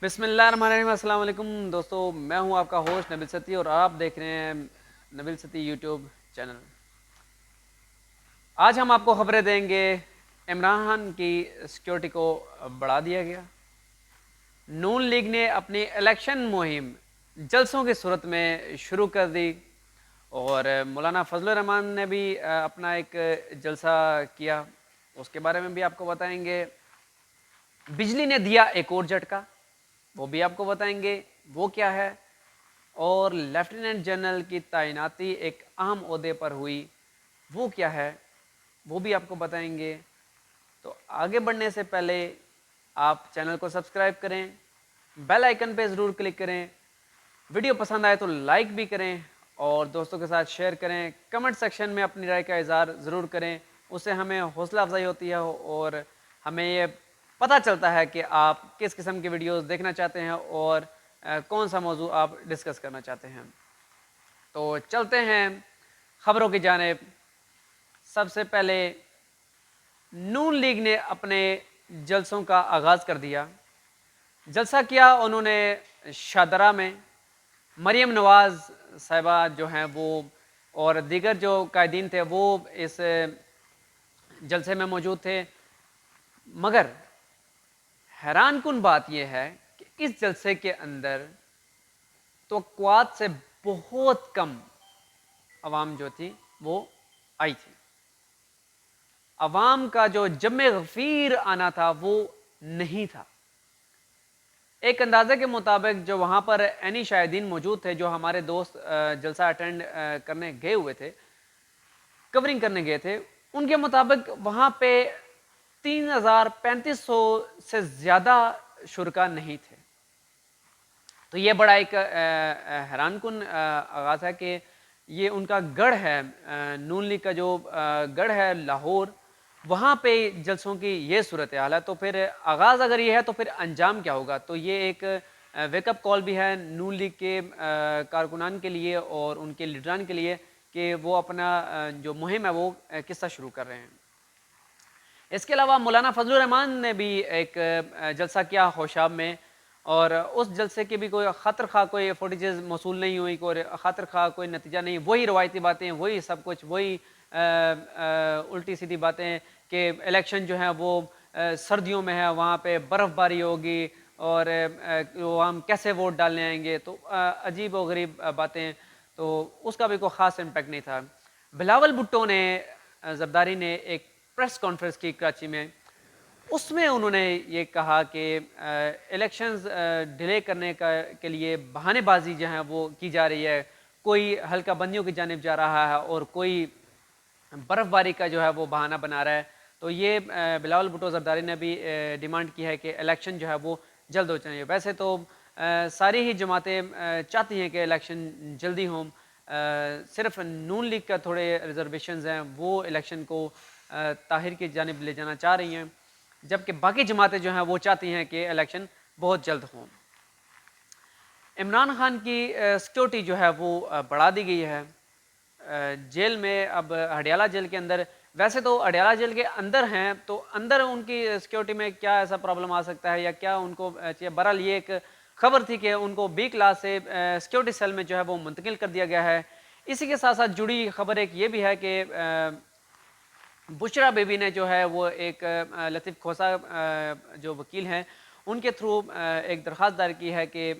بسم اللہ الرحمن الرحیم۔ السلام علیکم دوستو، میں ہوں آپ کا ہوسٹ نبیل ستی اور آپ دیکھ رہے ہیں نبیل ستی یوٹیوب چینل۔ آج ہم آپ کو خبریں دیں گے۔ عمران خان کی سیکیورٹی کو بڑھا دیا گیا، نون لیگ نے اپنی الیکشن مہم جلسوں کی صورت میں شروع کر دی، اور مولانا فضل الرحمان نے بھی اپنا ایک جلسہ کیا، اس کے بارے میں بھی آپ کو بتائیں گے۔ بجلی نے دیا ایک اور جھٹکا، وہ بھی آپ کو بتائیں گے وہ کیا ہے۔ اور لیفٹیننٹ جنرل کی تعیناتی ایک اہم عہدے پر ہوئی، وہ کیا ہے، وہ بھی آپ کو بتائیں گے۔ تو آگے بڑھنے سے پہلے آپ چینل کو سبسکرائب کریں، بیل آئیکن پہ ضرور کلک کریں، ویڈیو پسند آئے تو لائک بھی کریں اور دوستوں کے ساتھ شیئر کریں۔ کمنٹ سیکشن میں اپنی رائے کا اظہار ضرور کریں، اس سے ہمیں حوصلہ افزائی ہوتی ہے اور ہمیں یہ پتہ چلتا ہے کہ آپ کس قسم کی ویڈیوز دیکھنا چاہتے ہیں اور کون سا موضوع آپ ڈسکس کرنا چاہتے ہیں۔ تو چلتے ہیں خبروں کی جانب۔ سب سے پہلے نون لیگ نے اپنے جلسوں کا آغاز کر دیا۔ جلسہ کیا انہوں نے شادرہ میں۔ مریم نواز صاحبہ جو ہیں وہ اور دیگر جو قائدین تھے وہ اس جلسے میں موجود تھے، مگر حیران کن بات یہ ہے کہ اس جلسے کے اندر توقعات سے بہت کم عوام جو تھی وہ آئی تھی۔ عوام کا جو جم غفیر آنا تھا وہ نہیں تھا۔ ایک اندازے کے مطابق جو وہاں پر عینی شاہدین موجود تھے، جو ہمارے دوست جلسہ اٹینڈ کرنے گئے ہوئے تھے، کورنگ کرنے گئے تھے، ان کے مطابق وہاں پہ 3500 سے زیادہ شرکا نہیں تھے۔ تو یہ بڑا ایک حیران کن آغاز ہے کہ یہ ان کا گڑھ ہے، نون لیگ کا جو گڑھ ہے لاہور، وہاں پہ جلسوں کی یہ صورتحال ہے۔ تو پھر آغاز اگر یہ ہے تو پھر انجام کیا ہوگا؟ تو یہ ایک ویک اپ کال بھی ہے نون لیگ کے کارکنان کے لیے اور ان کے لیڈران کے لیے کہ وہ اپنا جو مہم ہے وہ کس طرح شروع کر رہے ہیں۔ اس کے علاوہ مولانا فضل الرحمان نے بھی ایک جلسہ کیا خوشاب میں، اور اس جلسے کی بھی کوئی خاطر خواہ کوئی فوٹیجز موصول نہیں ہوئی، کوئی خاطر خواہ کوئی نتیجہ نہیں، وہی روایتی باتیں، وہی سب کچھ، وہی الٹی سیدھی باتیں کہ الیکشن جو ہے وہ سردیوں میں ہے، وہاں پہ برف باری ہوگی اور عوام کیسے ووٹ ڈالنے آئیں گے، تو عجیب و غریب باتیں، تو اس کا بھی کوئی خاص امپیکٹ نہیں تھا۔ بلاول بھٹو نے زرداری نے ایک پریس کانفرنس کی کراچی میں، اس میں انہوں نے یہ کہا کہ الیکشنز ڈیلے کرنے کے لیے بہانے بازی جو ہے وہ کی جا رہی ہے، کوئی حلقہ بندیوں کی جانب جا رہا ہے اور کوئی برف باری کا جو ہے وہ بہانہ بنا رہا ہے۔ تو یہ بلاول بھٹو زرداری نے بھی ڈیمانڈ کی ہے کہ الیکشن جو ہے وہ جلد ہو چاہیے۔ ویسے تو ساری ہی جماعتیں چاہتی ہیں کہ الیکشن جلدی ہوں، صرف نون لیگ کا تھوڑے ریزرویشنز ہیں، وہ الیکشن کو طاہر کی جانب لے جانا چاہ رہی ہیں، جبکہ باقی جماعتیں جو ہیں وہ چاہتی ہیں کہ الیکشن بہت جلد ہوں۔ عمران خان کی سیکیورٹی جو ہے وہ بڑھا دی گئی ہے۔ جیل میں اب ہڈیالہ جیل کے اندر، ویسے تو ہڈیالہ جیل کے اندر ہیں تو اندر ان کی سیکیورٹی میں کیا ایسا پرابلم آ سکتا ہے یا کیا ان کو چاہیے؟ بہرحال یہ ایک خبر تھی کہ ان کو بی کلاس سے سیکیورٹی سیل میں جو ہے وہ منتقل کر دیا گیا ہے۔ اسی کے ساتھ ساتھ جڑی خبر ایک یہ بھی ہے کہ بشرا بیوی نے جو ہے وہ ایک لطیف کھوسہ جو وکیل ہیں ان کے تھرو ایک درخواست دائر کی ہے کہ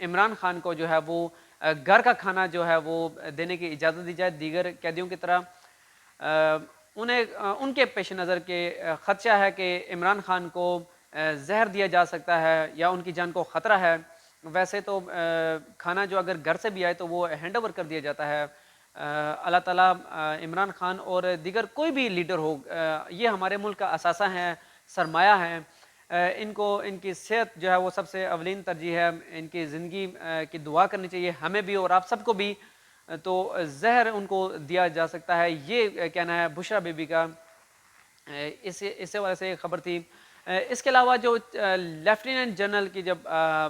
عمران خان کو جو ہے وہ گھر کا کھانا جو ہے وہ دینے کی اجازت دی جائے دیگر قیدیوں کی طرح۔ انہیں ان کے پیش نظر کے خدشہ ہے کہ عمران خان کو زہر دیا جا سکتا ہے یا ان کی جان کو خطرہ ہے۔ ویسے تو کھانا جو اگر گھر سے بھی آئے تو وہ ہینڈ اوور کر دیا جاتا ہے۔ اللہ تعالیٰ عمران خان اور دیگر کوئی بھی لیڈر ہو، یہ ہمارے ملک کا اثاثہ ہیں، سرمایہ ہیں، ان کو ان کی صحت جو ہے وہ سب سے اولین ترجیح ہے، ان کی زندگی کی دعا کرنی چاہیے ہمیں بھی اور آپ سب کو بھی۔ تو زہر ان کو دیا جا سکتا ہے، یہ کہنا ہے بشرا بیوی کا۔ اس وجہ سے خبر تھی۔ اس کے علاوہ جو لیفٹیننٹ جنرل کی جب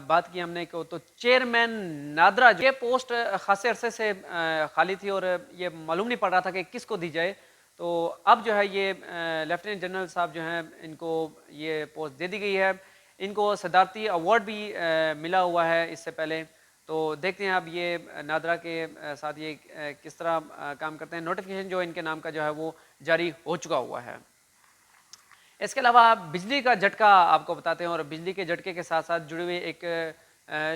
بات کی ہم نے تو چیئرمین نادرا یہ پوسٹ خاصے عرصے سے خالی تھی اور یہ معلوم نہیں پڑ رہا تھا کہ کس کو دی جائے، تو اب جو ہے یہ لیفٹیننٹ جنرل صاحب جو ہیں ان کو یہ پوسٹ دے دی گئی ہے۔ ان کو صدارتی ایوارڈ بھی ملا ہوا ہے اس سے پہلے. تو دیکھتے ہیں اب یہ نادرا کے ساتھ یہ کس طرح کام کرتے ہیں. نوٹیفیکیشن جو ان کے نام کا جو ہے وہ جاری ہو چکا ہوا ہے. اس کے علاوہ بجلی کا جھٹکا آپ کو بتاتے ہیں, اور بجلی کے جھٹکے کے ساتھ ساتھ جڑے ہوئے ایک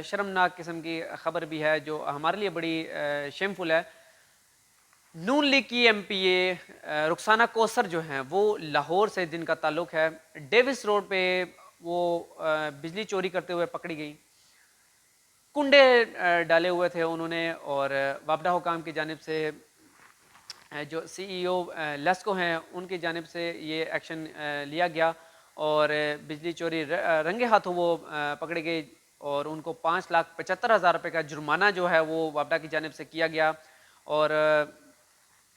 شرمناک قسم کی خبر بھی ہے جو ہمارے لیے بڑی شیمفل ہے. نون لیگ کی ایم پی اے رخسانہ کوثر جو ہیں وہ لاہور سے جن کا تعلق ہے, ڈیوس روڈ پہ وہ بجلی چوری کرتے ہوئے پکڑی گئی. کنڈے ڈالے ہوئے تھے انہوں نے, اور وابڈہ حکام کی جانب سے جو سی ای او لیسکو ہیں ان کی جانب سے یہ ایکشن لیا گیا, اور بجلی چوری رنگے ہاتھوں وہ پکڑے گئے, اور ان کو 5,75,000 روپے کا جرمانہ جو ہے وہ وابڈہ کی جانب سے کیا گیا. اور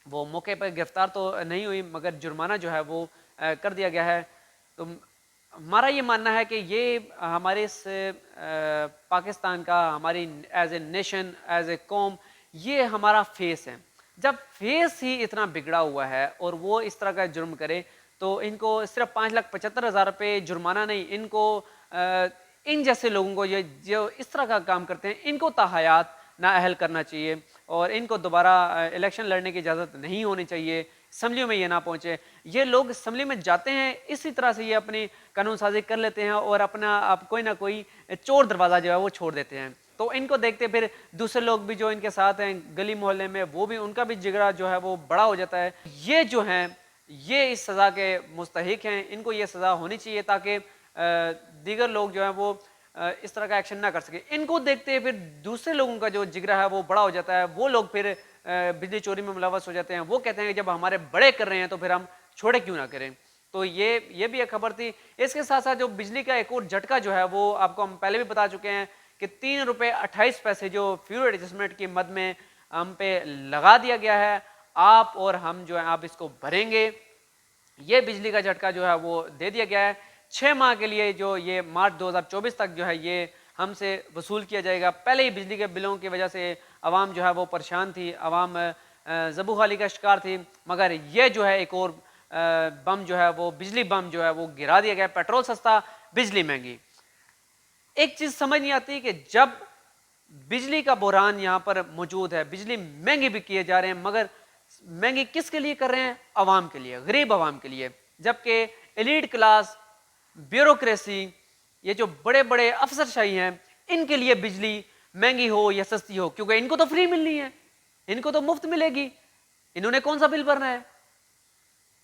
وہ موقع پر گرفتار تو نہیں ہوئی مگر جرمانہ جو ہے وہ کر دیا گیا ہے. تو ہمارا یہ ماننا ہے کہ یہ ہمارے اس پاکستان کا, ہماری as a nation, as a قوم, یہ ہمارا فیس ہے. جب فیس ہی اتنا بگڑا ہوا ہے اور وہ اس طرح کا جرم کرے تو ان کو صرف 5,75,000 روپے جرمانہ نہیں, ان کو ان جیسے لوگوں کو یہ جو اس طرح کا کام کرتے ہیں ان کو تاحیات نااہل کرنا چاہیے, اور ان کو دوبارہ الیکشن لڑنے کی اجازت نہیں ہونی چاہیے. اسمبلیوں میں یہ نہ پہنچے. یہ لوگ اسمبلی میں جاتے ہیں اسی طرح سے یہ اپنی قانون سازی کر لیتے ہیں اور اپنا کوئی نہ کوئی چور دروازہ جو ہے وہ چھوڑ دیتے ہیں. تو ان کو دیکھتے پھر دوسرے لوگ بھی جو ان کے ساتھ ہیں گلی محلے میں, وہ بھی ان کا بھی جگرا جو ہے وہ بڑا ہو جاتا ہے. یہ جو ہیں یہ اس سزا کے مستحق ہیں, ان کو یہ سزا ہونی چاہیے تاکہ دیگر لوگ جو ہیں وہ اس طرح کا ایکشن نہ کر سکے. ان کو دیکھتے پھر دوسرے لوگوں کا جو جگرا ہے وہ بڑا ہو جاتا ہے, وہ لوگ پھر بجلی چوری میں ملوث ہو جاتے ہیں. وہ کہتے ہیں کہ جب ہمارے بڑے کر رہے ہیں تو پھر ہم چھوڑے کیوں نہ کریں. تو یہ بھی ایک خبر تھی. اس کے ساتھ ساتھ جو بجلی کا ایک اور جھٹکا جو ہے وہ آپ کو ہم پہلے بھی بتا چکے ہیں کہ 3 روپے 28 پیسے جو فیول ایڈجسٹمنٹ کی مد میں ہم پہ لگا دیا گیا ہے, آپ اور ہم جو ہے آپ اس کو بھریں گے. یہ بجلی کا جھٹکا جو ہے وہ دے دیا گیا ہے 6 ماہ کے لیے, جو یہ مارچ 2024 تک جو ہے یہ ہم سے وصول کیا جائے گا. پہلے ہی بجلی کے بلوں کی وجہ سے عوام جو ہے وہ پریشان تھی, عوام ذبح خالی کا شکار تھی, مگر یہ جو ہے ایک اور بم جو ہے وہ بجلی بم جو ہے وہ گرا دیا گیا. پیٹرول سستا, بجلی مہنگی. ایک چیز سمجھ نہیں آتی کہ جب بجلی کا بحران یہاں پر موجود ہے, بجلی مہنگی بھی کیے جا رہے ہیں, مگر مہنگی کس کے لیے کر رہے ہیں؟ عوام کے لیے, غریب عوام کے لیے. جبکہ ایلیٹ کلاس, بیوروکریسی, یہ جو بڑے بڑے افسر شاہی ہیں, ان کے لیے بجلی مہنگی ہو یا سستی ہو, کیونکہ ان کو تو فری ملنی ہے, ان کو تو مفت ملے گی, انہوں نے کون سا بل بھرنا ہے.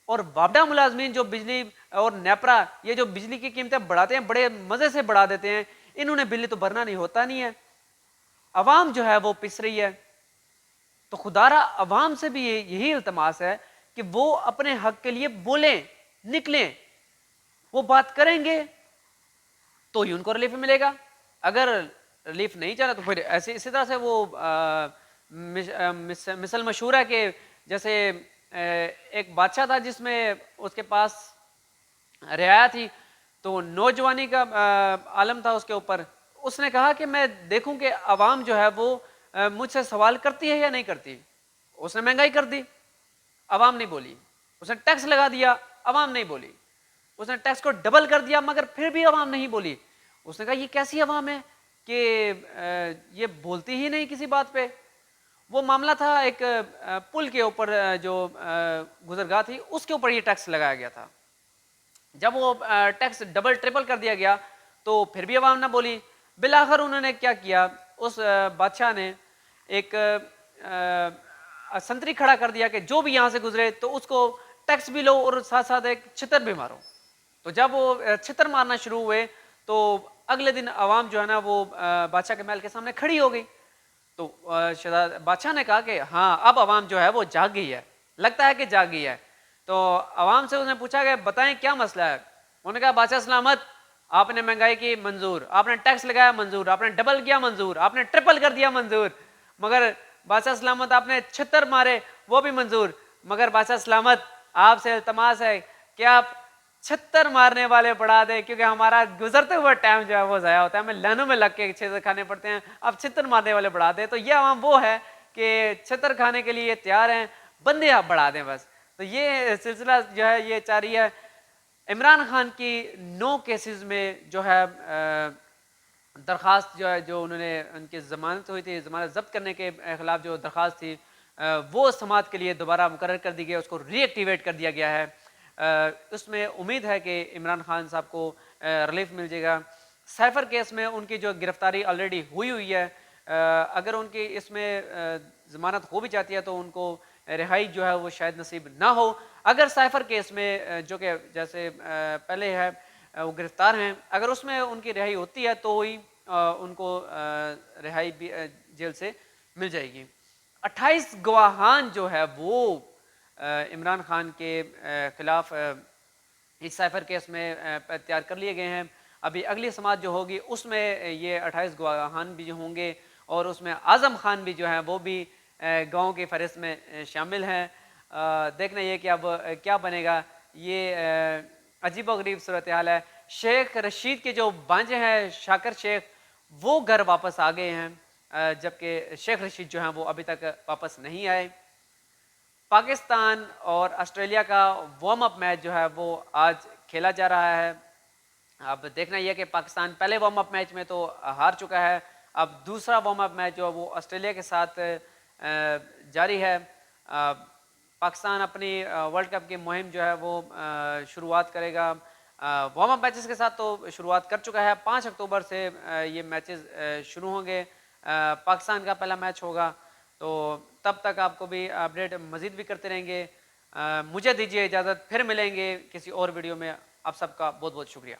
اور وابڈہ ملازمین جو بجلی اور نیپرا یہ جو بجلی کی قیمتیں بڑھاتے ہیں, بڑے مزے سے بڑھا دیتے ہیں, انہوں نے بل تو بھرنا نہیں, ہوتا نہیں ہے. عوام جو ہے وہ پس رہی ہے. تو خدارا عوام سے بھی یہی التماس ہے کہ وہ اپنے حق کے لیے بولیں, نکلیں, وہ بات کریں گے تو ہی ان کو ریلیف ملے گا. اگر ریلیف نہیں چاہتا تو پھر ایسے اسی طرح سے وہ مثل مشہور ہے کہ جیسے ایک بادشاہ تھا جس میں اس کے پاس رعایا تھی, تو نوجوانی کا عالم تھا اس کے اوپر. اس نے کہا کہ میں دیکھوں کہ عوام جو ہے وہ مجھ سے سوال کرتی ہے یا نہیں کرتی. اس نے مہنگائی کر دی, عوام نہیں بولی. اس نے ٹیکس لگا دیا, عوام نہیں بولی. اس نے ٹیکس کو ڈبل کر دیا مگر پھر بھی عوام نہیں بولی. اس نے کہا یہ کیسی عوام ہے کہ یہ بولتی ہی نہیں کسی بات پہ. وہ معاملہ تھا ایک پل کے اوپر جو گزرگاہ تھی اس کے اوپر یہ ٹیکس لگایا گیا تھا. جب وہ ٹیکس ڈبل ٹرپل کر دیا گیا تو پھر بھی عوام نہ بولی. بالآخر انہوں نے کیا کیا, اس بادشاہ نے ایک سنتری کھڑا کر دیا کہ جو بھی یہاں سے گزرے تو اس کو ٹیکس بھی لو اور ساتھ ساتھ ایک چھتر بھی مارو. تو جب وہ چھتر مارنا شروع ہوئے تو اگلے دن عوام جو ہے نا وہ بادشاہ کے محل کے سامنے کھڑی ہو گئی. تو بادشاہ نے کہا کہ ہاں اب عوام جو ہے وہ جاگ گئی ہے, لگتا ہے کہ جاگ گئی ہے. تو عوام سے اس نے پوچھا کہ بتائیں کیا مسئلہ ہے. انہوں نے کہا بادشاہ سلامت, آپ نے مہنگائی کی منظور, آپ نے ٹیکس لگایا منظور, آپ نے ڈبل کیا منظور, آپ نے ٹرپل کر دیا منظور, مگر بادشاہ سلامت آپ نے چھتر مارے وہ بھی منظور, مگر بادشاہ سلامت آپ سے التماس ہے کہ آپ چھتر مارنے والے بڑھا دیں, کیونکہ ہمارا گزرتے ہوئے ٹائم جو ہے وہ ضائع ہوتا ہے, ہمیں لائنوں میں لگ کے چھتر کھانے پڑتے ہیں, آپ چھتر مارنے والے بڑھا دیں. تو یہ عوام وہ ہے کہ چھتر کھانے کے لیے تیار ہیں, بندے آپ بڑھا دیں بس. تو یہ سلسلہ جو ہے یہ جاری ہے. عمران خان کی 9 کیسز میں جو ہے درخواست جو ہے جو انہوں نے ان کی ضمانت ہوئی تھی، ضمانت ضبط کرنے کے خلاف جو درخواست تھی وہ سماعت کے لیے دوبارہ مقرر کر دی گئی، اس کو ری ایکٹیویٹ کر دیا گیا ہے۔ اس میں امید ہے کہ عمران خان صاحب کو ریلیف مل جائے گا۔ سیفر کیس میں ان کی جو گرفتاری آلریڈی ہوئی ہے، اگر ان کی اس میں ضمانت ہو بھی جاتی ہے تو ان کو رہائی جو ہے وہ شاید نصیب نہ ہو۔ اگر سیفر کیس میں جو کہ جیسے پہلے ہے وہ گرفتار ہیں، اگر اس میں ان کی رہائی ہوتی ہے تو ہی ان کو رہائی بھی جیل سے مل جائے گی۔ 28 گواہان جو ہے وہ عمران خان کے خلاف اس سیفر کیس میں تیار کر لیے گئے ہیں۔ ابھی اگلی سماعت جو ہوگی اس میں یہ 28 گواہان بھی جو ہوں گے، اور اس میں اعظم خان بھی جو ہیں وہ بھی گواہوں کی فہرست میں شامل ہیں۔ دیکھنا یہ کہ اب کیا بنے گا، یہ عجیب و غریب صورتحال ہے۔ شیخ رشید کے جو بانجے ہیں شاکر شیخ، وہ گھر واپس آ گئے ہیں، جبکہ شیخ رشید جو ہیں وہ ابھی تک واپس نہیں آئے۔ پاکستان اور آسٹریلیا کا وارم اپ میچ جو ہے وہ آج کھیلا جا رہا ہے۔ اب دیکھنا یہ کہ پاکستان پہلے وارم اپ میچ میں تو ہار چکا ہے، اب دوسرا وارم اپ میچ جو ہے وہ آسٹریلیا کے ساتھ جاری ہے۔ پاکستان اپنی ورلڈ کپ کی مہم جو ہے وہ شروعات کرے گا۔ وارم اپ میچز کے ساتھ تو شروعات کر چکا ہے، 5 اکتوبر سے یہ میچز شروع ہوں گے۔ پاکستان کا پہلا میچ ہوگا، تو تب تک آپ کو بھی اپڈیٹ مزید بھی کرتے رہیں گے۔ مجھے دیجیے اجازت، پھر ملیں گے کسی اور ویڈیو میں۔ آپ سب کا بہت بہت شکریہ۔